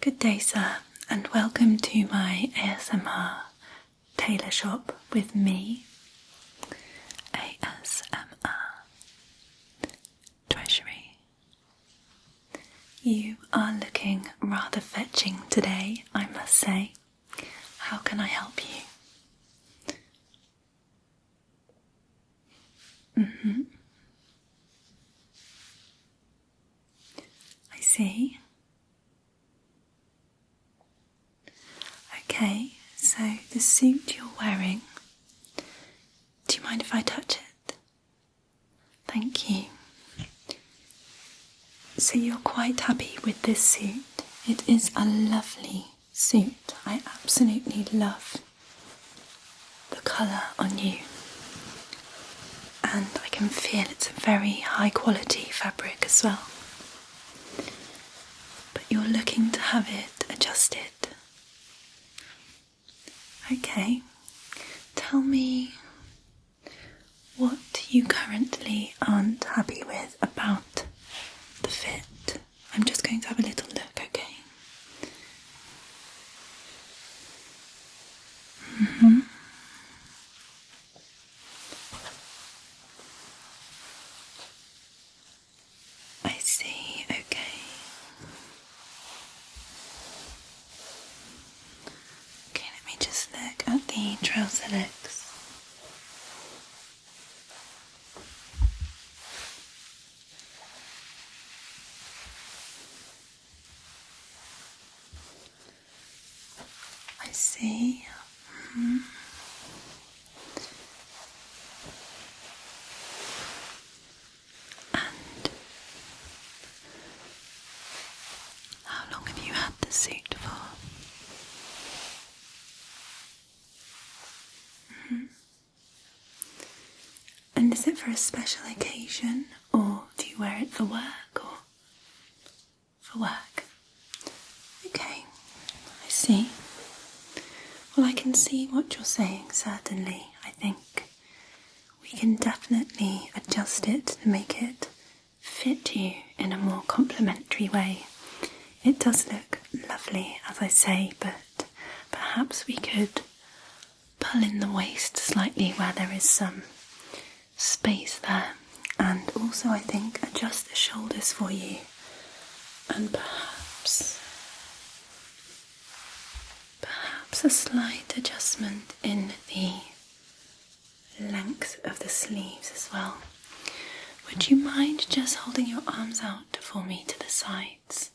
Good day, sir, and welcome to my ASMR Tailor Shop with me, ASMR Treasury. You are looking rather fetching today, I must say. How can I help you? I see. Okay, so the suit you're wearing, do you mind if I touch it? Thank you. So you're quite happy with this suit? It is a lovely suit. I absolutely love the colour on you. And I can feel it's a very high quality fabric as well. But you're looking to have it adjusted. Okay, tell me what you currently aren't happy with about the fit. I'm just going to have a little look, okay? I see, okay. Okay, let me just look at the trouser legs. I see. And how long have you had the suit for? And is it for a special occasion, or do you wear it for work, or for work? Okay, I see. Well, I can see what you're saying, certainly. I think we can definitely adjust it to make it fit you in a more complimentary way. It does look lovely, as I say, but perhaps we could pull in the waist slightly where there is some space there, and also I think adjust the shoulders for you, and perhaps a slight adjustment in the length of the sleeves as well. Would you mind just holding your arms out for me to the sides?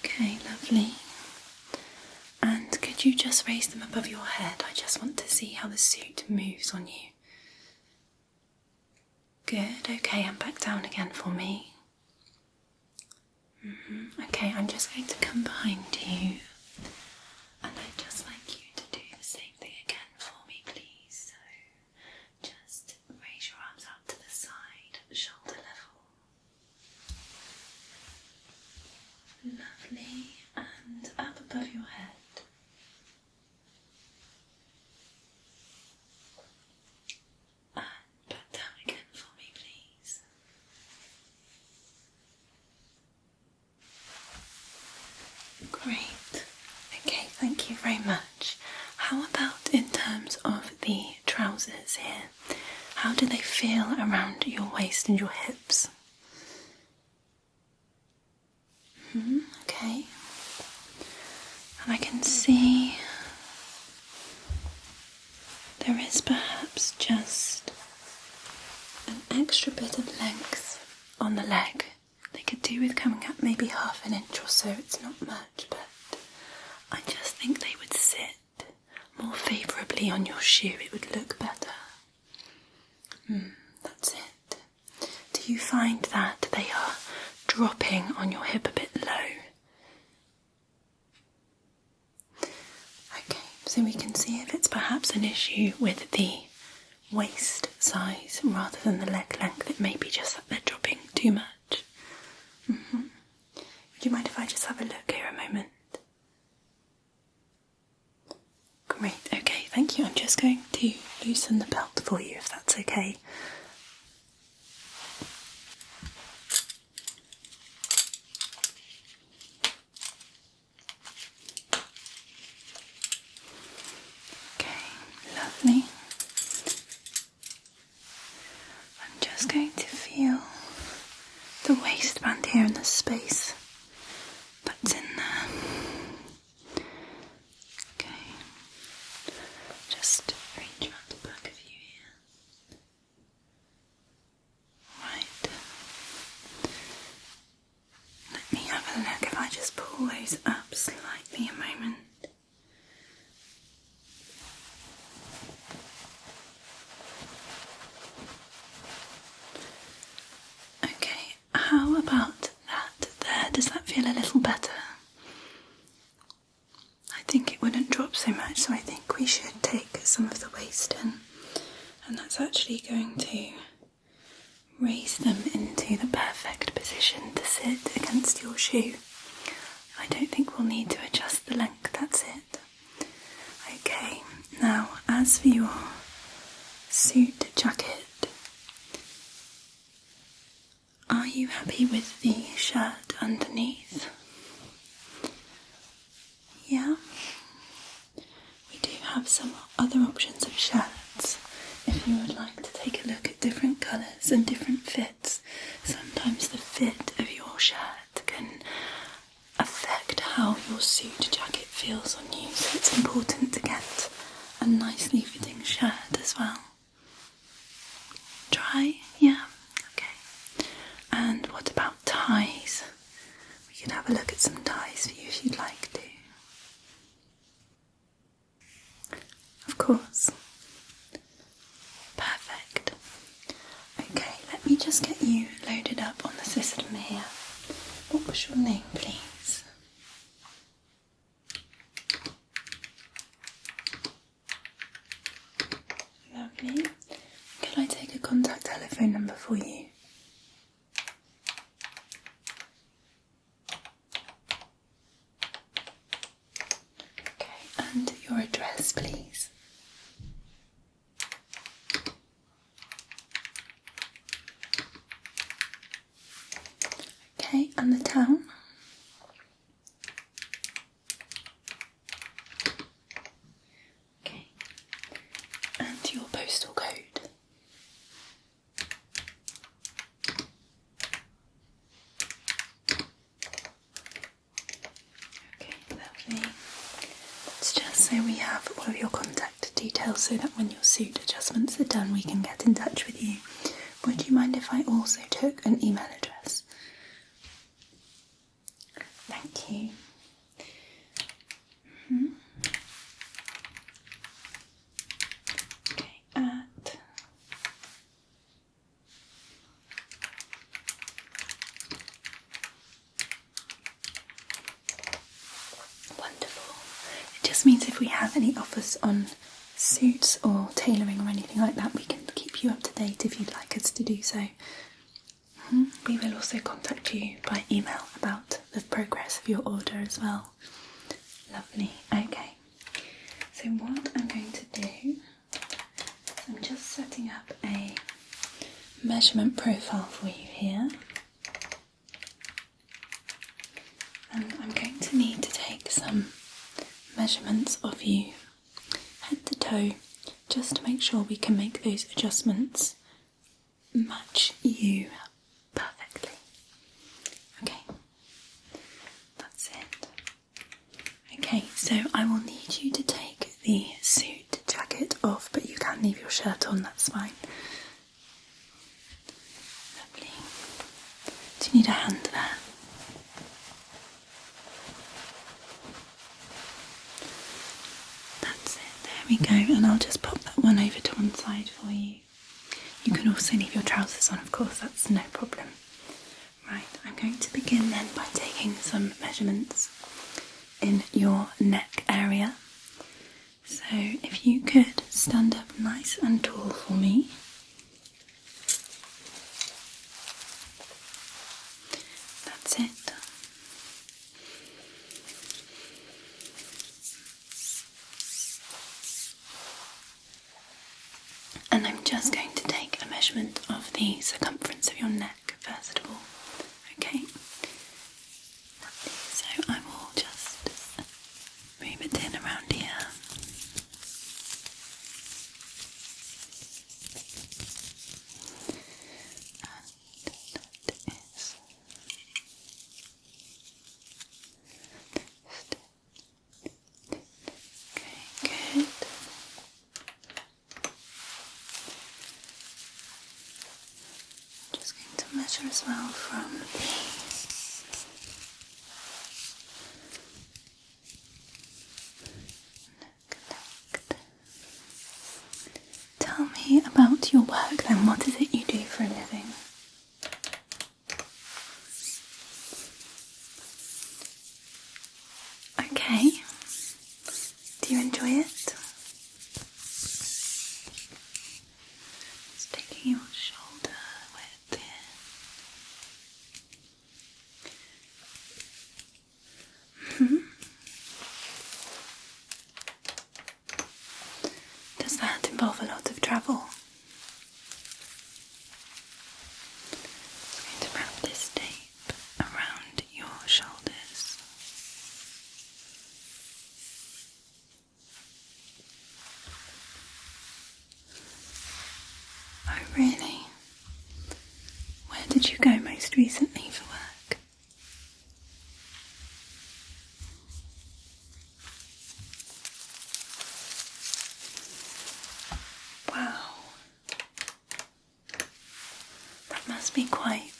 Okay, lovely. And could you just raise them above your head? I just want to see how the suit moves on you. Good, okay, and back down again for me. Okay, I'm just going to come behind you, and I'd just like you to do the same thing again for me, please. So just raise your arms out to the side, shoulder level. Lovely, and up above your head. And back down again for me, please. Great. Okay, thank you very much. How about in terms of the trousers here? How do they feel around your waist and your hips? Okay. And I can see there is perhaps just an extra bit of length on the leg. They could do with coming up maybe half an inch or so. It's not much, but I just think they would sit more favourably on your shoe. It would look better. That's it. Do you find that they are dropping on your hip a bit low? Okay, so we can see if it's perhaps an issue with the waist size rather than the leg length. It may be just that they're dropping too much. Would you mind if I just have a look here a moment? Great, okay, thank you. I'm just going to loosen the belt for you, if that's okay. going to feel the waistband here and the space that's in there. Okay, just reach around the back of you here. Right. Let me have a look if I just pull those up slightly a moment. Okay, how about that there? Does that feel a little better? I think it wouldn't drop so much, so I think we should take some of the waist in, and that's actually going to raise them into the perfect position to sit against your shoe. I don't think we'll need to adjust the length, that's it. Okay, now as for your suit jacket, are you happy with the shirt underneath? Yeah? We do have some other options of shirts if you would like to take a look at different colours and different fits. Sometimes the fit of your shirt can affect how your suit jacket feels on you, so it's important to get a nicely fitting shirt as well. Try? Yeah? Okay. And what about ties? We can have a look at some ties for you if you'd like to. Of course. Perfect. Okay, let me just get you loaded up on the system here. What was your name, please? Lovely. Can I take a contact telephone number for you? Okay, and your address, please. Okay, and the town? Okay, and your postal code? Okay, lovely. That's just so we have all of your contact details so that when your suit adjustments are done we can get in touch with you. Would you mind if I also took an email address? Thank you. Okay, wonderful. It just means if we have any offers on suits or tailoring or anything like that, we can keep you up to date if you'd like us to do so. We will also contact you by email about the progress of your order as well. Lovely. Okay. So what I'm going to do is I'm just setting up a measurement profile for you here. And I'm going to need to take some measurements of you head to toe just to make sure we can make those adjustments match you perfectly. Okay, that's it. Okay, so I will need you to take the suit jacket off, but you can leave your shirt on, that's fine. Lovely. Do you need a hand there? That's it, there we go, and I'll just pop that one over to one side for you. You can also leave your trousers on, of course, that's no problem. Right, I'm going to begin then by taking some measurements in your neck area. So if you could stand up nice and tall for me. That's it. And I'm just going to take a measurement of the circumference of your neck first of all. Okay. So I will just move it in around here. as well from the... Tell me about your work then. What is it you do for a living? Okay. Do you enjoy it? Just taking your shoulder width here. Does that involve a lot of travel? I'm going to wrap this tape around your shoulders. Oh really? Where did you go most recently for work? Wow. That must be quite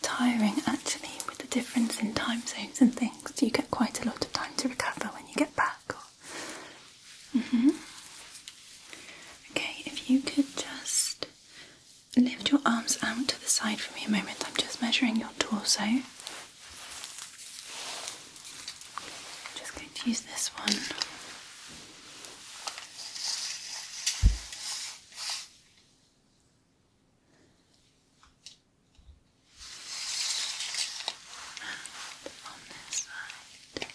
tiring actually, with the difference in time zones and things. Do you get quite a lot of time to recover when you get back? Or... Okay, if you could just lift your arms out to the side for me a moment. I'm just measuring your torso. Just going to use this one. And on this side.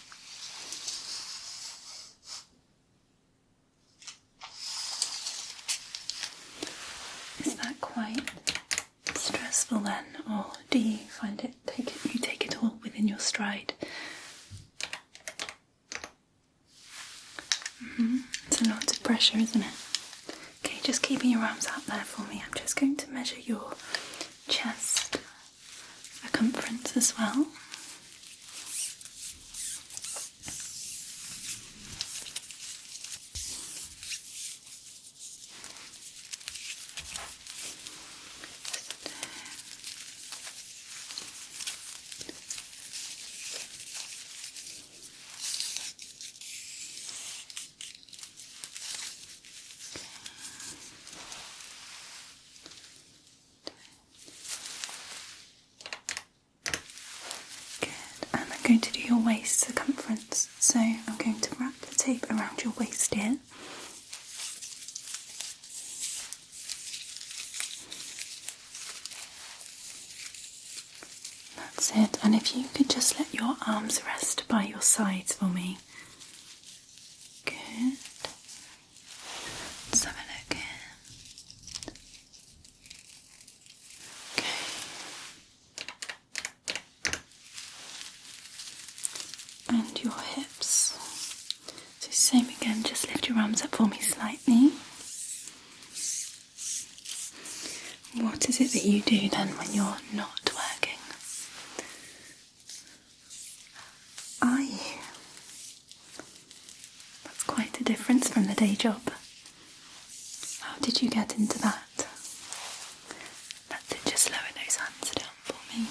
Is that quite stressful then, or do you find it you take it all within your stride? It's a lot of pressure, isn't it? Okay, just keeping your arms out there for me. I'm just going to measure your chest circumference as well. I'm going to do your waist circumference, so I'm going to wrap the tape around your waist here. That's it, and if you could just let your arms rest by your sides for me. Good. Let's have a look here. And your hips. So same again, just lift your arms up for me slightly. What is it that you do then when you're not working? Are you? That's quite a difference from the day job. How did you get into that? That's it, just lower those hands down for me.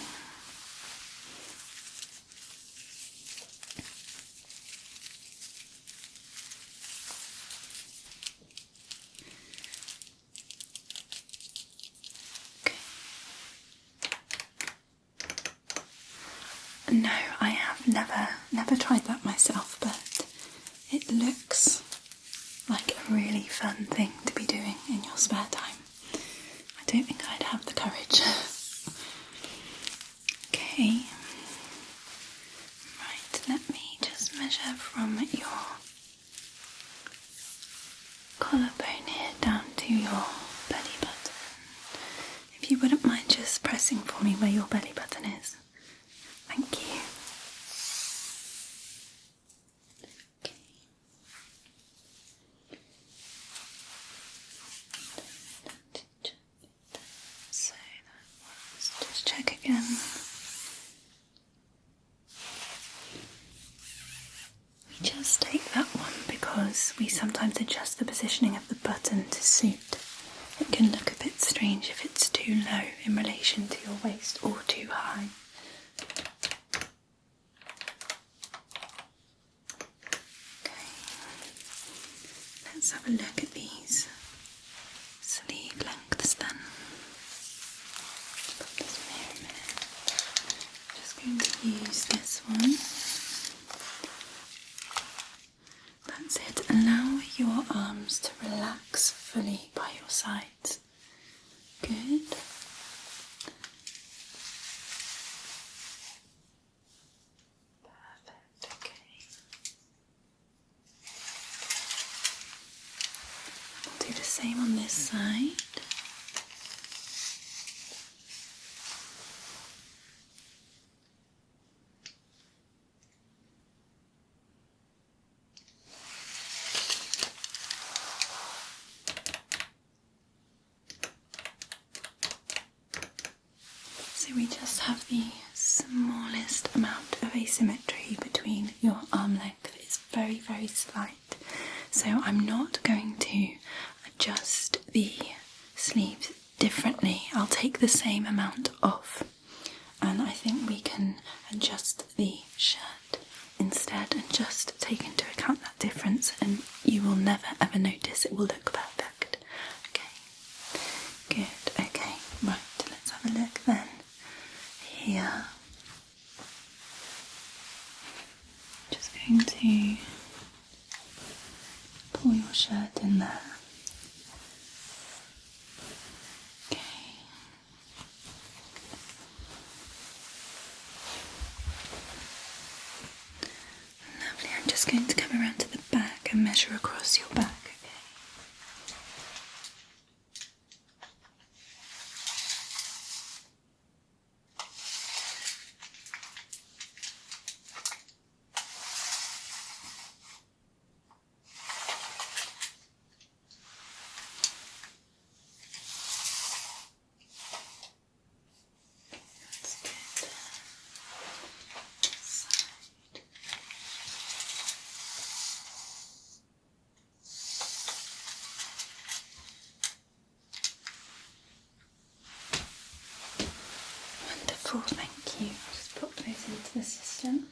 No, I have never tried that myself, but it looks like a really fun thing to be doing in your spare time. I don't think I'd have the courage. Okay. Right, let me just measure from your collarbone here down to your belly button. If you wouldn't mind just pressing for me where your belly button is. Thank you. Okay. So that was, just check again. We just take that one because we sometimes adjust the positioning of the button to suit. It can look a bit strange strange if it's too low in relation to your waist or too high. Okay, let's have a look at these sleeve lengths then. Put this here a minute. Just going to use this one. That's it. Allow your arms to relax fully by your sides. Good. Perfect. Okay. We'll do the same on this side. So we just have the smallest amount of asymmetry between your arm length. It's very, very slight. So I'm not going to adjust the sleeves differently. I'll take the same amount off, and I think we can adjust the shirt instead and just take into account that difference, and you will never ever notice. It will look perfect. Okay, good. Okay, right, let's have a look then. Here, just going to pull your shirt in there. Okay. Lovely. I'm just going to come around to the back and measure across your back. Wonderful, thank you. I'll just pop those into the system.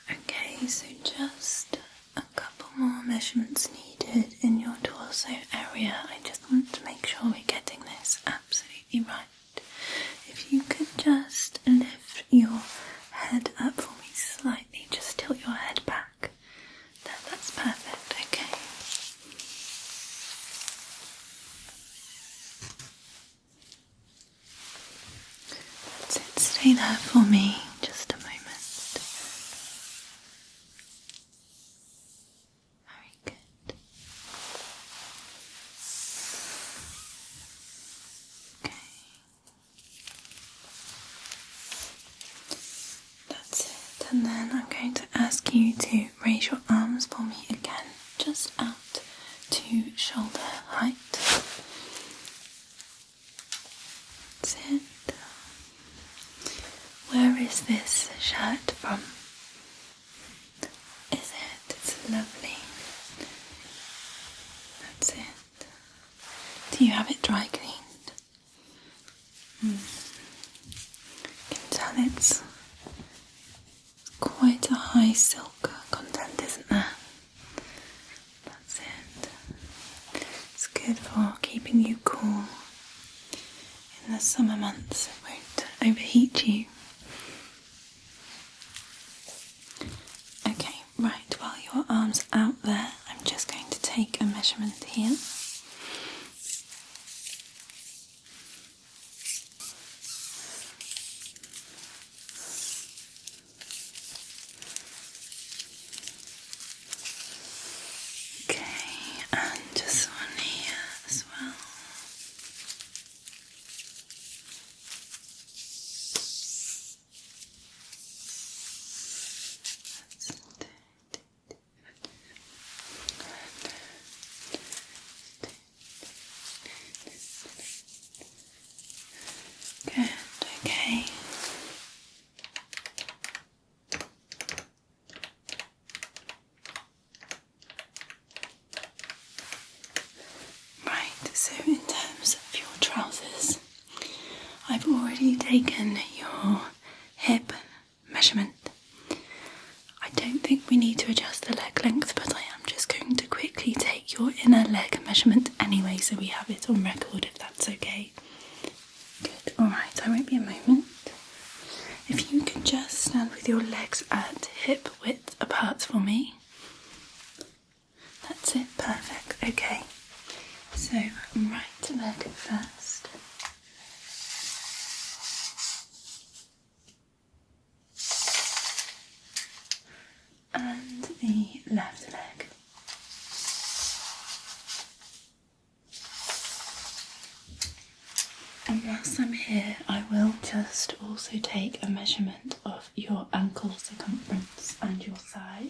Okay, so just a couple more measurements needed in your torso area. I just want to make sure we're getting this absolutely right. If you could just lift your head up for me slightly, just tilt your head back. That's perfect, okay. That's it, stay there for me, just a moment. Very good. Okay. That's it, and then I'm going to ask you to raise your arms for me again, just out to shoulder height. That's it. Where is this shirt from? Is it? It's lovely. That's it. Do you have it dry cleaned? You can tell it's quite a high silk content, isn't there? That's it. It's good for keeping you cool in the summer months. It won't overheat you. Okay, right, while your arm's out there, I'm just going to take a measurement here. Okay, and just one here as well. Good, okay. you taken your hip measurement? I don't think we need to adjust the leg length, but I am just going to quickly take your inner leg measurement anyway, so we have it on record, if that's okay. Good. Alright, I won't be a moment. If you could just stand with your legs at hip width apart for me. That's it, perfect. Okay, so right leg first. And the left leg. And whilst I'm here, I will just also take a measurement of your ankle circumference and your thigh.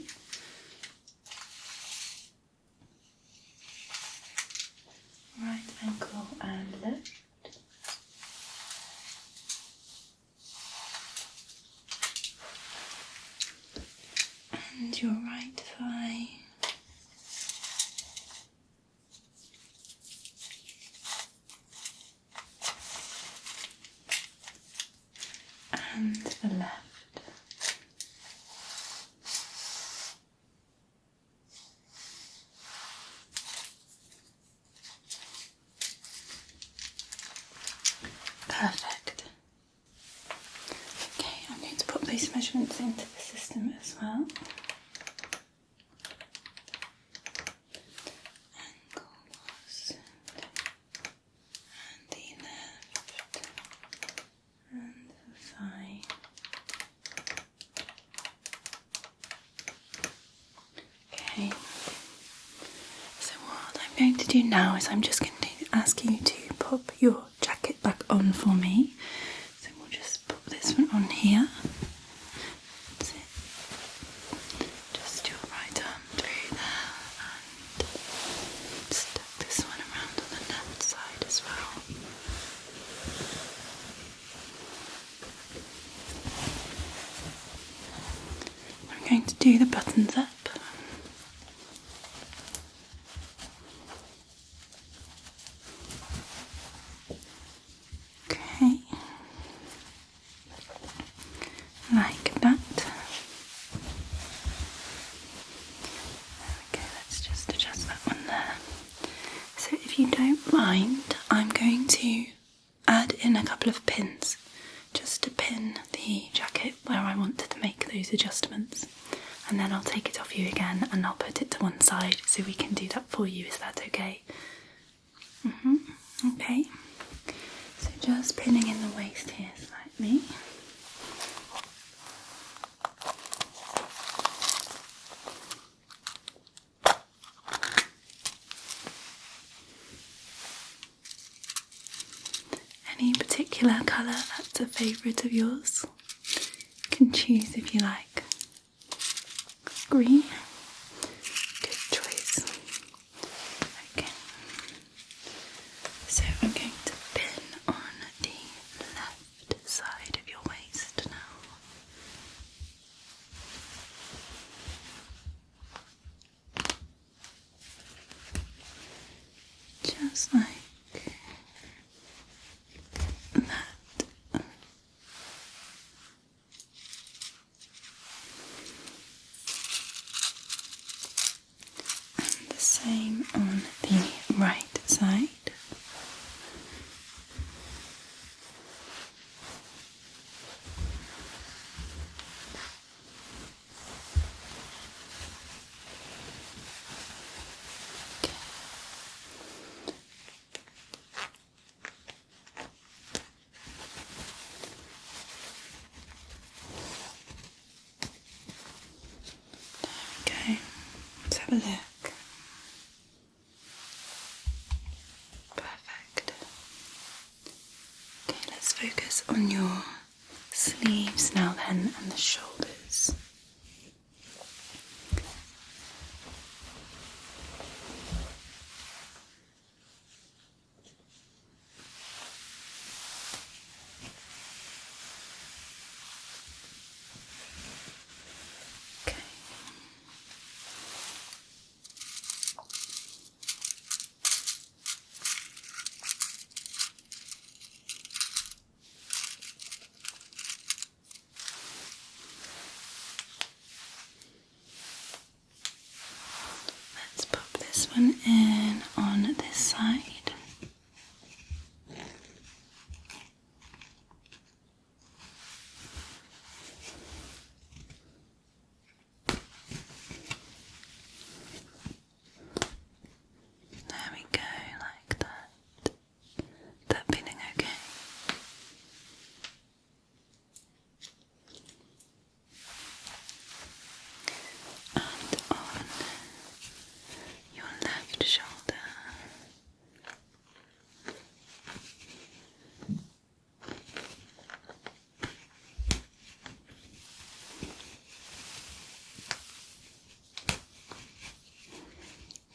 Right ankle and left. And your right thigh. And the left. Perfect. Okay, I'm going to put those measurements into the system as well. Ankle was and the left and the thigh. Okay. So what I'm going to do now is I'm just going to ask you to pop your jacket back on for me. So we'll just pop this one on here. That's it. Just your right arm through there and just tuck this one around on the left side as well. I'm going to do the buttons up. Like that. Okay, let's just adjust that one there. So if you don't mind, I'm going to add in a couple of pins just to pin the jacket where I wanted to make those adjustments, and then I'll take it off you again and I'll put it to one side so we can do that for you. Is that okay? Okay. So just pinning in the waist here slightly. Any particular colour that's a favourite of yours? You can choose if you like. Green. Good choice. Okay. So I'm going to pin on the left side of your waist now. Just like that. And the same on the right side. Okay, let's have a look. one in on this side. There we go, like that. That feeling okay? And on your left shoulder.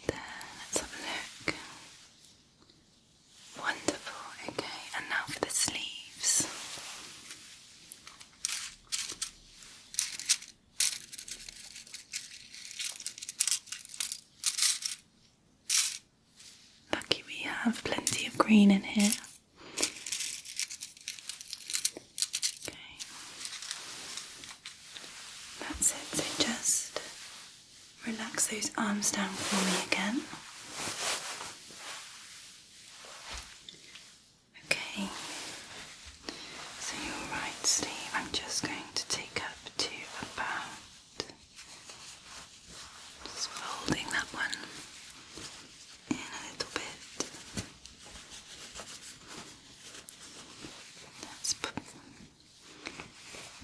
There, let's have a look. Wonderful, okay, and now for the sleeves. Lucky we have plenty of green in here. Okay, that's it, so just relax those arms down for me again. Okay, so your right sleeve I'm just going to take up to about, just folding that one in a little bit. Let's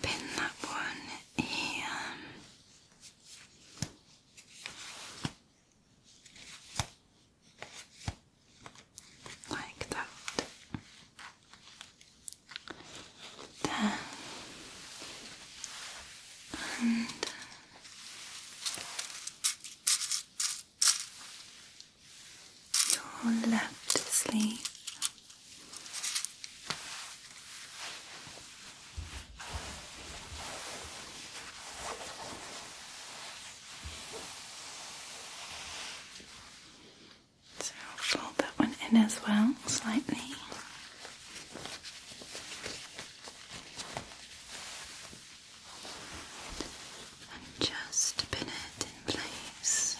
pin that one here. Like that. There. And your left sleeve. So I'll fold that one in as well, slightly. And just pin it in place.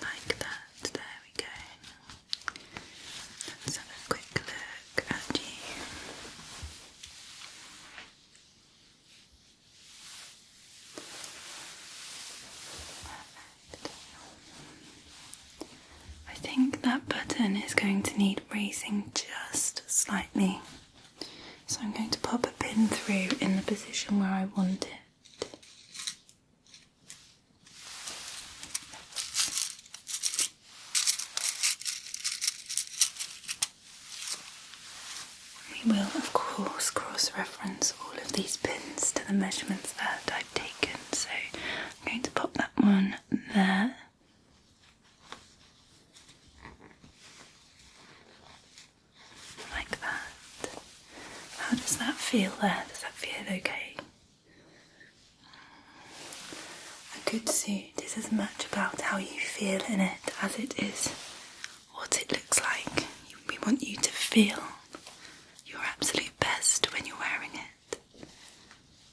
Like that, there we go. Let's have a quick look at you. Perfect. I think that button is going to need raising just slightly. So I'm going to pop a pin through in the position where I want it. We will, of course, cross-reference all of these pins to the measurements that I've taken. So I'm going to pop that one there. Like that. How does that feel there? Does that feel okay? A good suit is as much about how you feel in it as it is what it looks like. We want you to feel your absolute best when you're wearing it.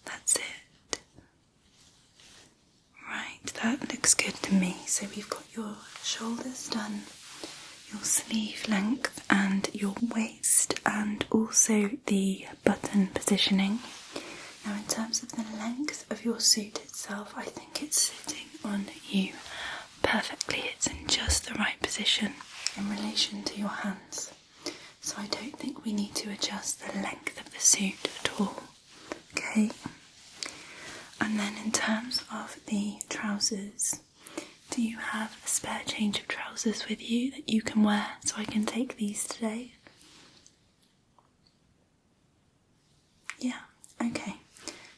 That's it. Right, that looks good to me. So we've got your shoulders done, your sleeve length and your waist, and also the button positioning. Now in terms of the length of your suit itself, I think it's sitting on you perfectly. It's in just the right position in relation to your hands. So I don't think we need to adjust the length of the suit at all. Okay? And then in terms of the trousers, do you have a spare change of trousers with you that you can wear so I can take these today? Yeah, okay.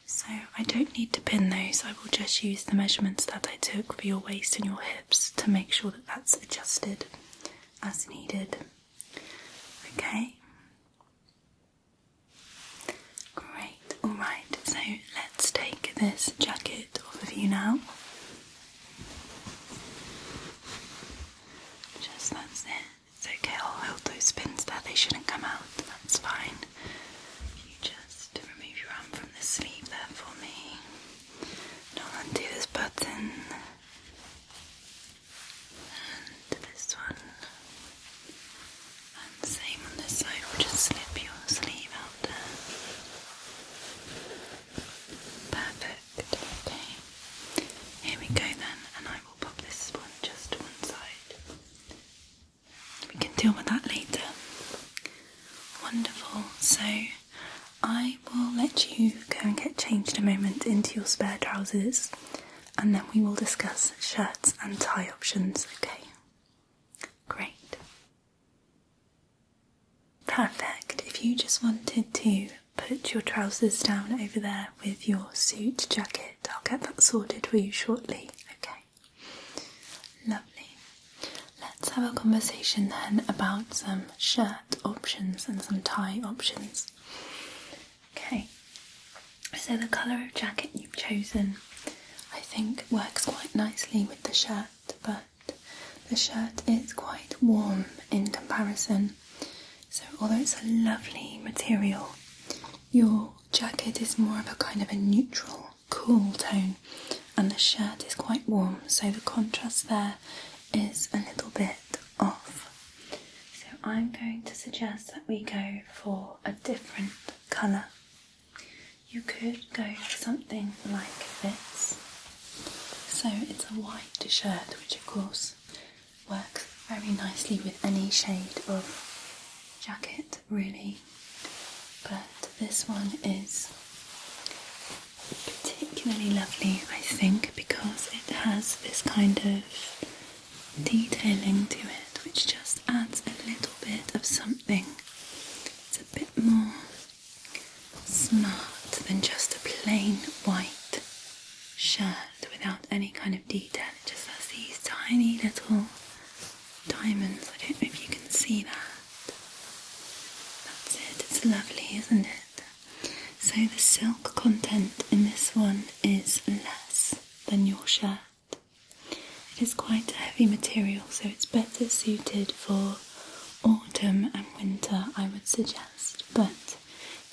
So I don't need to pin those, I will just use the measurements that I took for your waist and your hips to make sure that that's adjusted as needed. Okay? Great, alright, so let's take this jacket off of you now. Just that's it. It's okay, I'll hold those pins there, they shouldn't come out, that's fine. so I will let you go and get changed a moment into your spare trousers, and then we will discuss shirts and tie options, okay? Great. Perfect. If you just wanted to put your trousers down over there with your suit jacket, I'll get that sorted for you shortly, okay? Lovely. Let's have a conversation then about some shirt options and some tie options. Okay, so the colour of jacket you've chosen I think works quite nicely with the shirt, but the shirt is quite warm in comparison. So although it's a lovely material, your jacket is more of a kind of a neutral, cool tone, and the shirt is quite warm, so the contrast there is a little bit off. So I'm going to suggest that we go for a different colour. You could go for something like this. So it's a white shirt, which of course works very nicely with any shade of jacket really, but this one is particularly lovely, I think, because it has this kind of detailing to it which just adds a little bit of something. It's a bit more smart than just a plain white shirt without any kind of detail. It just has these tiny little diamonds. I don't know if you can see that. That's it. It's lovely, isn't it? So the silk content in this one is less than your shirt. It is quite a heavy material, so it's better suited for autumn and winter, I would suggest, but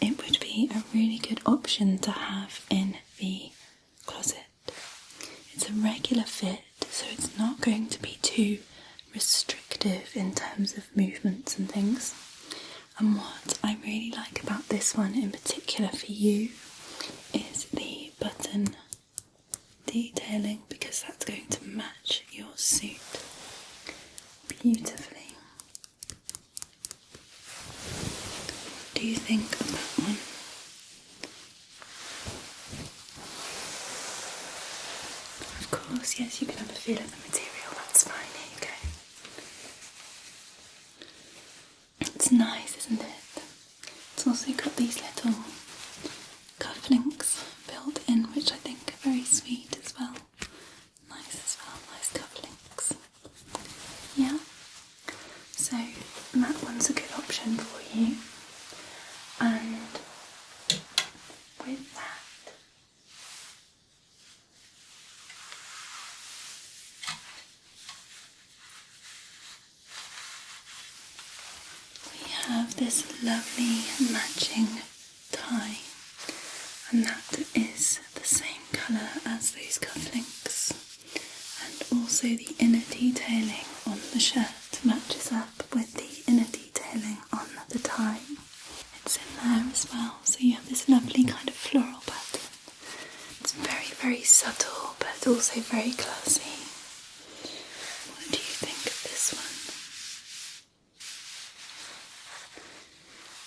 it would be a really good option to have in the closet. It's a regular fit, so it's not going to be too restrictive in terms of movements and things. And what I really like about this one in particular for you is the button detailing, because that's going to match your suit beautifully. What do you think of that one? Of course, yes, you can have a feel of the material, that's fine, here you go. It's nice, isn't it? It's also got these little cufflinks built in, which I think are very sweet as well. Nice as well, nice cufflinks. Yeah, so that one's a good option for you. And with that, we have this lovely matching tie, and that is the same colour as those cufflinks, and also the inner detailing on the shirt matches up with the inner detailing on the tie. It's in there as well, so you have this lovely kind of floral pattern. It's very, very subtle, but also very classy. What do you think of this one?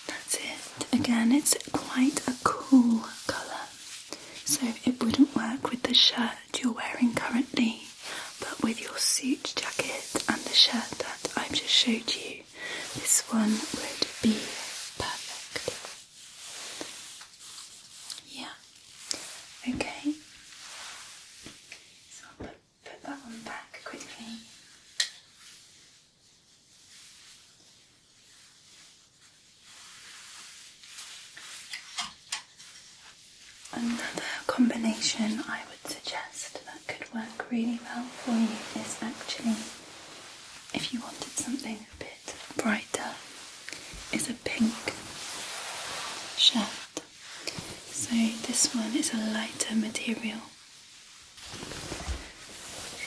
That's it. Again, it's quite a cool colour, so it wouldn't work with the shirt you're wearing currently, but with your suit jacket and the shirt that I've just showed you, this one would be perfect. Yeah, okay, so I'll put that one back quickly. Another combination I would suggest that could work really well for you is actually, if you wanted something a bit brighter, is a pink shirt. So this one is a lighter material.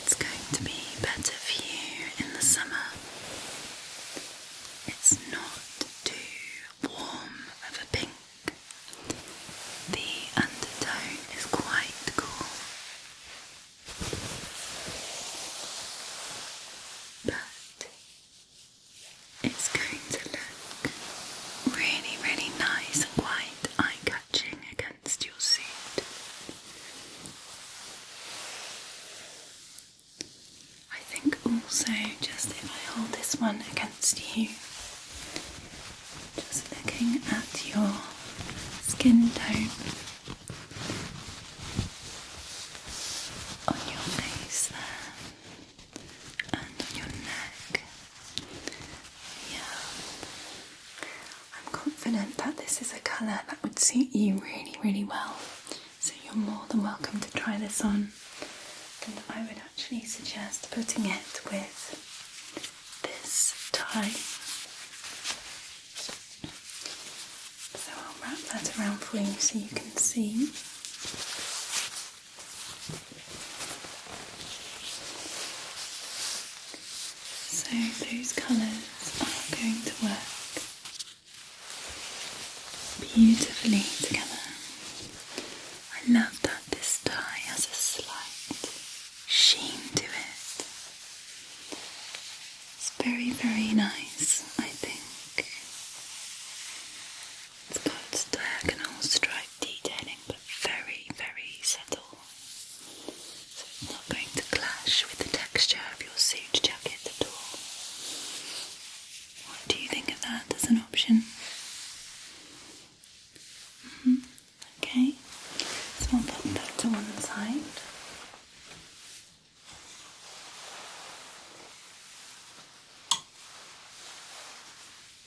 It's going to be better for you in the summer. It's not too warm of a pink. The undertone is quite cool, but it's going to look really, really nice looking at your skin tone on your face there and on your neck. Yeah, I'm confident that this is a colour that would suit you really, really well. So you're more than welcome to try this on. And I would actually suggest putting it with this tie. So I'll wrap that around for you so you can see. So those colours are going to work beautifully together. I love that this tie has a slight sheen to it. It's very, very nice, I think. It's got diagonal stripe detailing, but very, very subtle. So it's not going to clash with the texture of your suit jacket at all. What do you think of that as an option? Okay, so I'll put that to one side.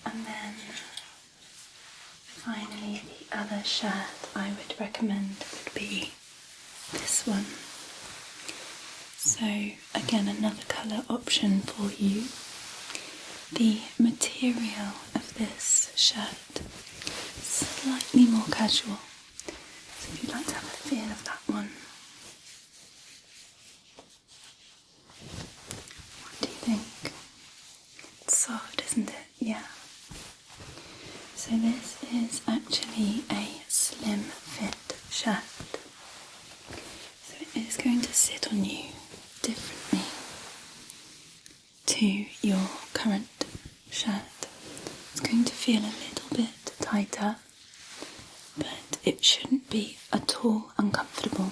And then finally the other shirt I would recommend would be this one. So again, another colour option for you. The material of this shirt is slightly more casual. So if you'd like to have a feel of that one. What do you think? It's soft, isn't it? Yeah. So this is actually a slim fit shirt. So it is going to sit on you differently to your current shirt. It's going to feel a little bit tighter, but it shouldn't be at all uncomfortable.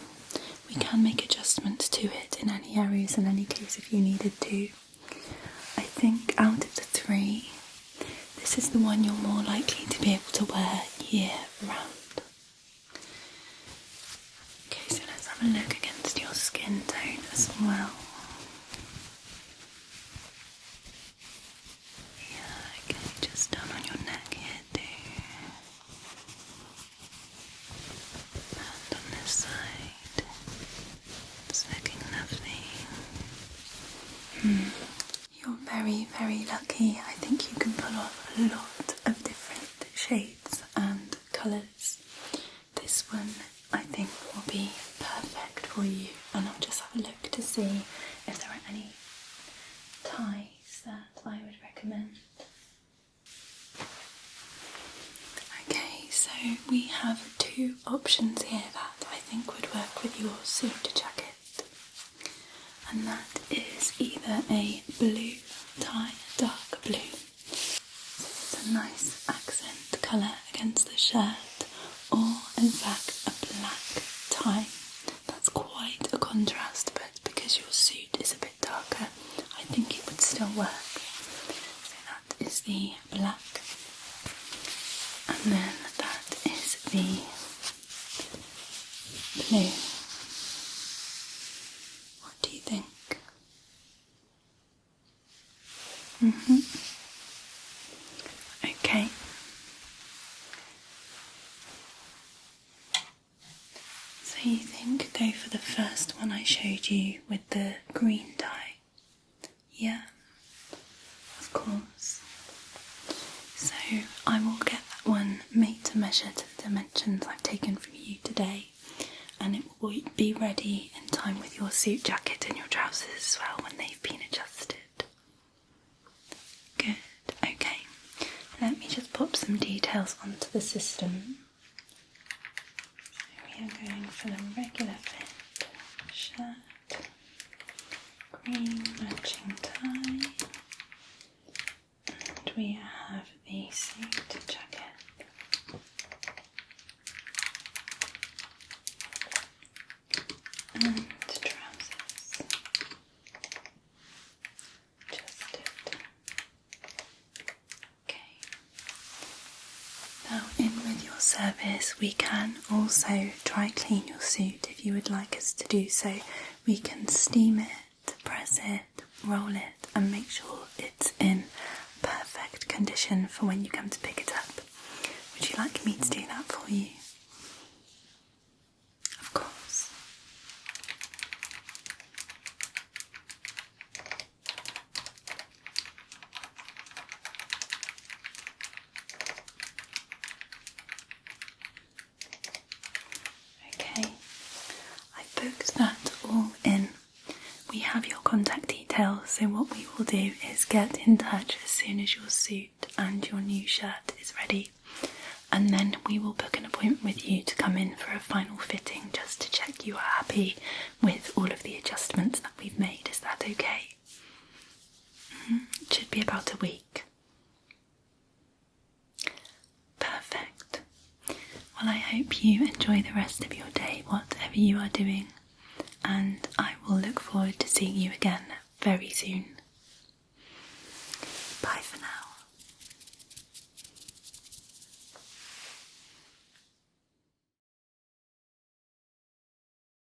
We can make adjustments to it in any areas in any case if you needed to. I think out of the three, this is the one you're more likely to be able to wear year round. Okay, so let's have a look against your skin tone as well. Yeah, okay, just down on your neck here too. And on this side. It's looking lovely. You're very, very lucky. I think you can pull off a lot of different shades and colours. This one I think will be perfect for you, and I'll just have a look to see if there are any ties that I would recommend. Okay, so we have two options here that I think would work with your suit jacket, and that is either a blue tie, dark blue, so it's a nice accent colour against the shirt, or in fact a black tie. That's quite a contrast, but because your suit is a bit darker, I think it would still work. So that is the black, and then that is the blue. What do you think? Okay. So you think go for the first one I showed you with the green tie? Yeah, of course. So I will get that one made to measure to the dimensions I've taken from you today, and it will be ready in time with your suit jacket and your trousers as well when they've been adjusted. Good, okay. Let me just pop some details onto the system. So we are going for the regular fit shirt, green matching tie, and we have the suit jacket. And trousers. Just it. Okay. service, we can also dry clean your suit if you would like us to do so. We can steam it, press it, roll it, and make sure it's in perfect condition for when you come to pick it up. Would you like me to do that for you? Of course. Okay, I booked that all in. We have your contact details, so what we will do is get in touch as soon as your suit and your new shirt is ready, and then we will book an appointment with you to come in for a final fitting just to check you are happy with all of the adjustments that we've made. Is that okay? It should be about a week. Perfect. Well, I hope you enjoy the rest of your day, whatever you are doing, and I will look forward to seeing you again very soon.